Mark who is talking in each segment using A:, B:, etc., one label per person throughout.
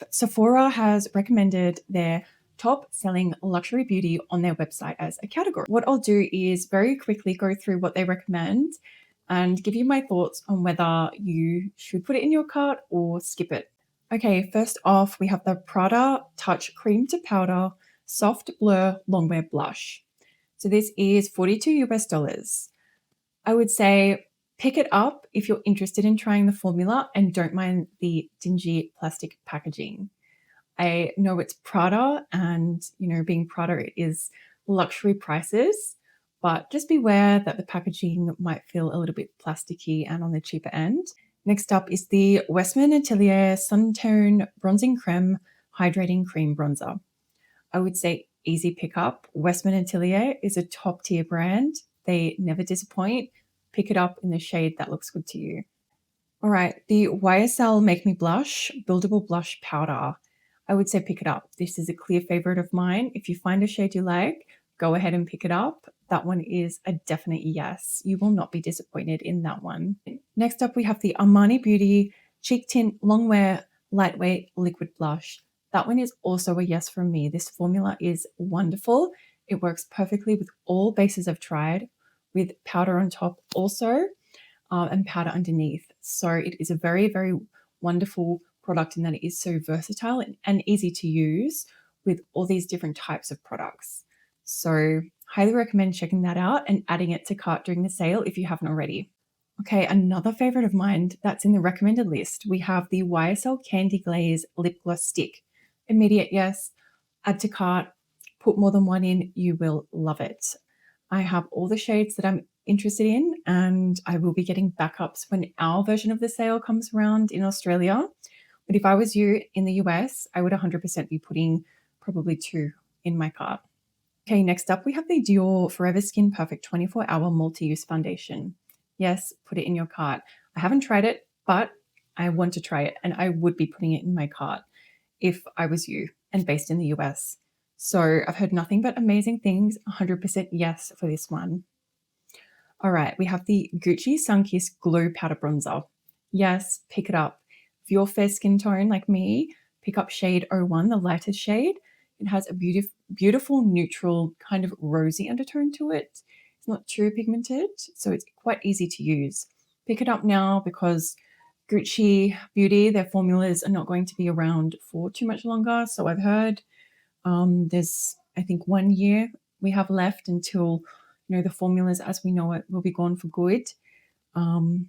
A: Sephora has recommended their top selling luxury beauty on their website as a category. What I'll do is very quickly go through what they recommend and give you my thoughts on whether you should put it in your cart or skip it. Okay, first off, we have the Prada Touch Cream to Powder Soft Blur Longwear Blush. So this is $42 US. I would say pick it up if you're interested in trying the formula and don't mind the dingy plastic packaging. I know it's Prada and, being Prada, it is luxury prices, but just beware that the packaging might feel a little bit plasticky and on the cheaper end. Next up is the Westman Atelier Suntone Bronzing Creme Hydrating Cream Bronzer. I would say easy pickup. Westman Atelier is a top tier brand. They never disappoint. Pick it up in the shade that looks good to you. All right, the YSL Make Me Blush Buildable Blush Powder. I would say pick it up. This is a clear favorite of mine. If you find a shade you like, go ahead and pick it up. That one is a definite yes. You will not be disappointed in that one. Next up, we have the Armani Beauty Cheek Tint Longwear Lightweight Liquid Blush. That one is also a yes from me. This formula is wonderful. It works perfectly with all bases I've tried, with powder on top also, and powder underneath. So it is a very, very wonderful product in that it is so versatile and easy to use with all these different types of products. So highly recommend checking that out and adding it to cart during the sale if you haven't already. Okay, another favorite of mine that's in the recommended list, we have the YSL Candy Glaze Lip Gloss Stick. Immediate yes, add to cart, put more than one in, you will love it. I have all the shades that I'm interested in, and I will be getting backups when our version of the sale comes around in Australia. But if I was you in the US, I would 100% be putting probably 2 in my cart. Okay, next up we have the Dior Forever Skin Perfect 24-Hour Multi-Use Foundation. Yes, put it in your cart. I haven't tried it, but I want to try it, and I would be putting it in my cart if I was you and based in the US. So I've heard nothing but amazing things. 100% yes for this one. All right, we have the Gucci Sunkiss Glow Powder Bronzer. Yes, pick it up. If you're fair skin tone like me, pick up shade 01, the lightest shade. It has a beautiful neutral kind of rosy undertone to it. It's not too pigmented, so it's quite easy to use. Pick it up now because Gucci Beauty, their formulas are not going to be around for too much longer. So I've heard there's, I think, 1 year we have left until, the formulas as we know it will be gone for good. So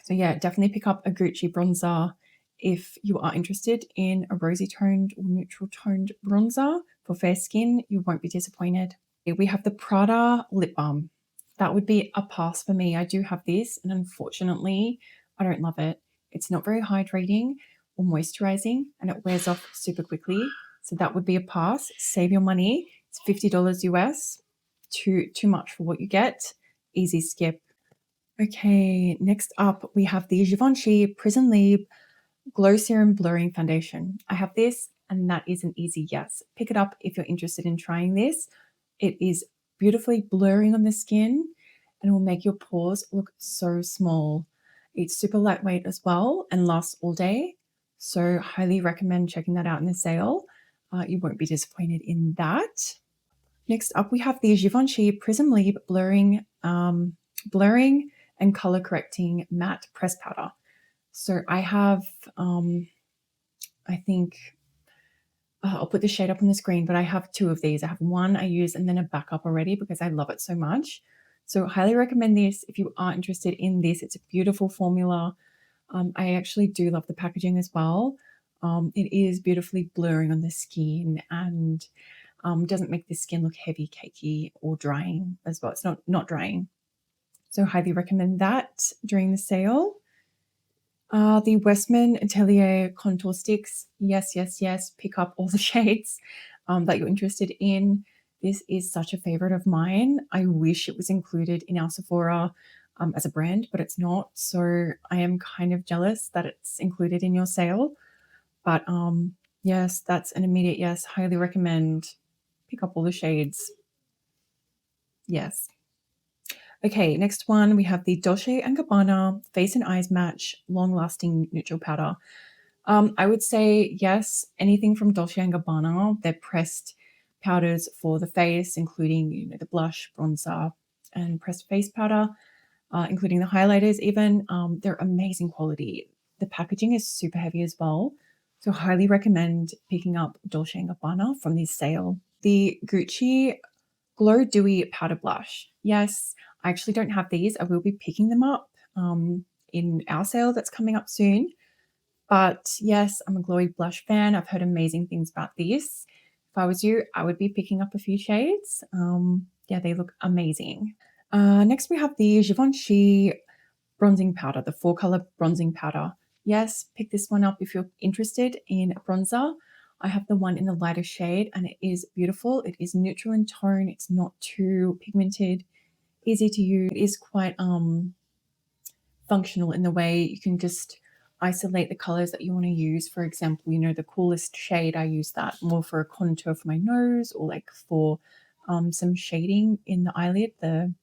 A: yeah, definitely pick up a Gucci bronzer if you are interested in a rosy toned or neutral toned bronzer for fair skin. You won't be disappointed. We have the Prada lip balm. That would be a pass for me. I do have this, and unfortunately, I don't love it. It's not very hydrating or moisturizing, and it wears off super quickly. So that would be a pass. Save your money. It's $50 US. Too much for what you get. Easy skip. Okay, next up we have the Givenchy Prison Leave Glow Serum Blurring Foundation. I have this, and that is an easy yes. Pick it up if you're interested in trying this. It is beautifully blurring on the skin and will make your pores look so small. It's super lightweight as well and lasts all day. So highly recommend checking that out in the sale. You won't be disappointed in that. Next up, we have the Givenchy Prism Leap Blurring and Color Correcting Matte Press Powder. So I have, I think, I'll put the shade up on the screen, but I have 2 of these. I have one I use and then a backup already because I love it so much. So highly recommend this if you are interested in this. It's a beautiful formula. I actually do love the packaging as well. It is beautifully blurring on the skin and doesn't make the skin look heavy, cakey, or drying as well. It's not drying. So highly recommend that during the sale. The Westman Atelier Contour Sticks. Yes, yes, yes. Pick up all the shades that you're interested in. This is such a favorite of mine. I wish it was included in our Sephora as a brand, but it's not. So I am kind of jealous that it's included in your sale. But yes, that's an immediate yes. Highly recommend. Pick up all the shades. Yes. Okay, next one, we have the Dolce & Gabbana Face and Eyes Match Long Lasting Neutral Powder. I would say yes, anything from Dolce& and Gabbana. They're pressed powders for the face, including, the blush, bronzer, and pressed face powder, including the highlighters even. They're amazing quality. The packaging is super heavy as well. So highly recommend picking up Dolce& and Gabbana from this sale. The Gucci Glow Dewy Powder Blush. Yes, I actually don't have these. I will be picking them up in our sale that's coming up soon. But yes, I'm a glowy blush fan. I've heard amazing things about this. If I was you, I would be picking up a few shades. Yeah, they look amazing. Next, we have the Givenchy bronzing powder, the 4-color bronzing powder. Yes, pick this one up if you're interested in a bronzer. I have the one in the lighter shade and it is beautiful. It is neutral in tone. It's not too pigmented, easy to use. It is quite functional in the way you can just isolate the colors that you want to use. For example, the coolest shade, I use that more for a contour for my nose or like for some shading in the eyelid, the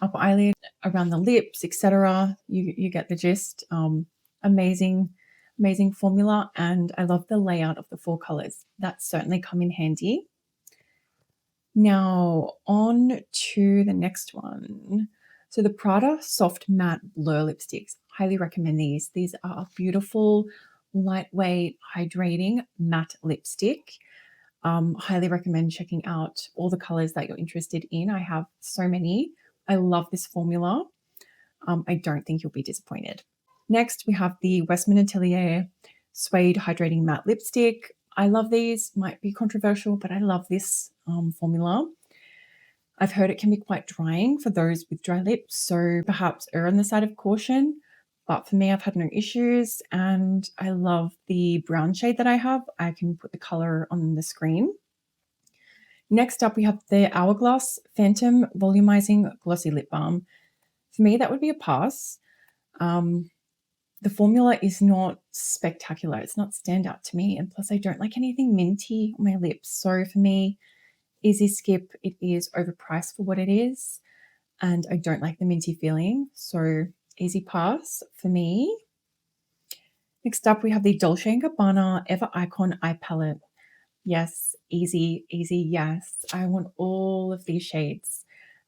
A: upper eyelid, around the lips, etc. You get the gist. Amazing formula, and I love the layout of the 4 colors. That's certainly come in handy. Now on to the next one. So the Prada Soft Matte Blur Lipsticks. Highly recommend these. These are beautiful, lightweight, hydrating matte lipstick. Highly recommend checking out all the colors that you're interested in. I have so many. I love this formula. I don't think you'll be disappointed. Next, we have the Westman Atelier Suede Hydrating Matte Lipstick. I love these. Might be controversial, but I love this formula. I've heard it can be quite drying for those with dry lips, so perhaps err on the side of caution. But for me, I've had no issues, and I love the brown shade that I have. I can put the color on the screen. Next up, we have the Hourglass Phantom Volumizing Glossy Lip Balm. For me, that would be a pass. The formula is not spectacular. It's not standout to me. And plus, I don't like anything minty on my lips. So for me, easy skip. It is overpriced for what it is. And I don't like the minty feeling. So easy pass for me. Next up, we have the Dolce & Gabbana Ever Icon Eye Palette. Yes, easy, yes. I want all of these shades.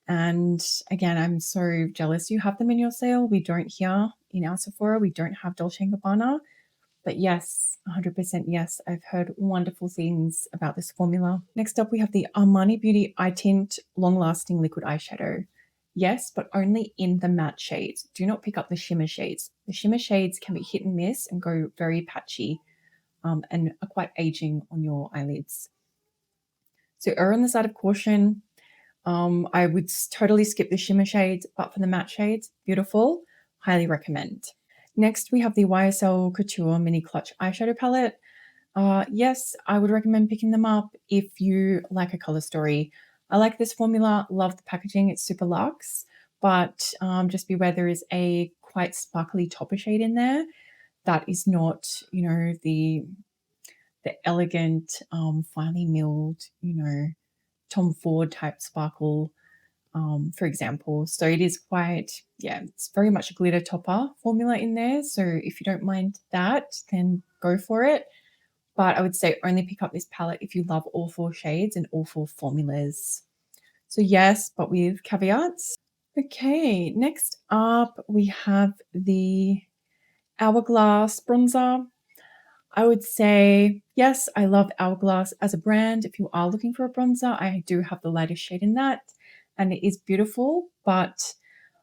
A: And again, I'm so jealous you have them in your sale. We don't here in our Sephora. We don't have Dolce & Gabbana. But yes, 100% yes. I've heard wonderful things about this formula. Next up, we have the Armani Beauty Eye Tint Long Lasting Liquid Eyeshadow. Yes, but only in the matte shades. Do not pick up the shimmer shades. The shimmer shades can be hit and miss and go very patchy and are quite aging on your eyelids. So err on the side of caution. I would totally skip the shimmer shades, but for the matte shades, beautiful. Highly recommend. Next, we have the YSL Couture Mini Clutch Eyeshadow Palette. Yes, I would recommend picking them up if you like a color story. I like this formula, love the packaging, it's super luxe, but just beware there is a quite sparkly topper shade in there that is not, the elegant, finely milled, Tom Ford type sparkle, for example. So it is quite, it's very much a glitter topper formula in there. So if you don't mind that, then go for it. But I would say only pick up this palette if you love all 4 shades and all 4 formulas. So yes, but with caveats. Okay, next up we have the Hourglass bronzer. I would say, yes, I love Hourglass as a brand. If you are looking for a bronzer, I do have the lightest shade in that, and it is beautiful, but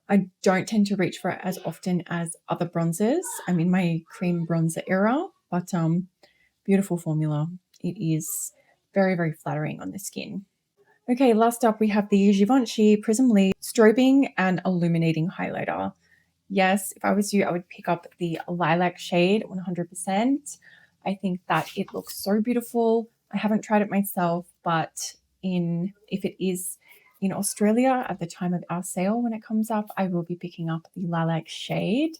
A: I don't tend to reach for it as often as other bronzers. I'm in my cream bronzer era, but beautiful formula. It is very, very flattering on the skin. Okay, last up we have the Givenchy Prism Lead Strobing and Illuminating Highlighter. Yes, if I was you, I would pick up the lilac shade 100%. I think that it looks so beautiful. I haven't tried it myself, but if it is in Australia at the time of our sale when it comes up, I will be picking up the lilac shade,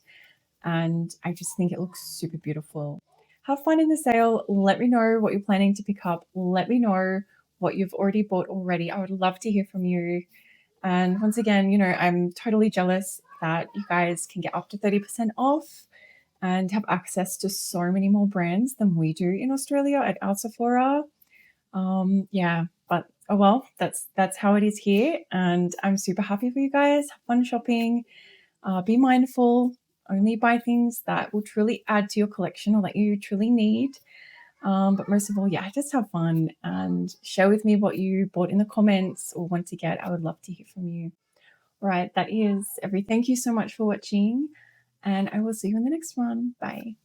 A: and I just think it looks super beautiful. Have fun in the sale. Let me know what you're planning to pick up. Let me know what you've already bought already. I would love to hear from you. And once again, I'm totally jealous that you guys can get up to 30% off. and have access to so many more brands than we do in Australia at our Sephora. Yeah, but oh well, that's how it is here, and I'm super happy for you guys. Have fun shopping. Be mindful. Only buy things that will truly add to your collection or that you truly need. But most of all, yeah, just have fun and share with me what you bought in the comments or want to get. I would love to hear from you. All right, that is everything. Thank you so much for watching, and I will see you in the next one. Bye.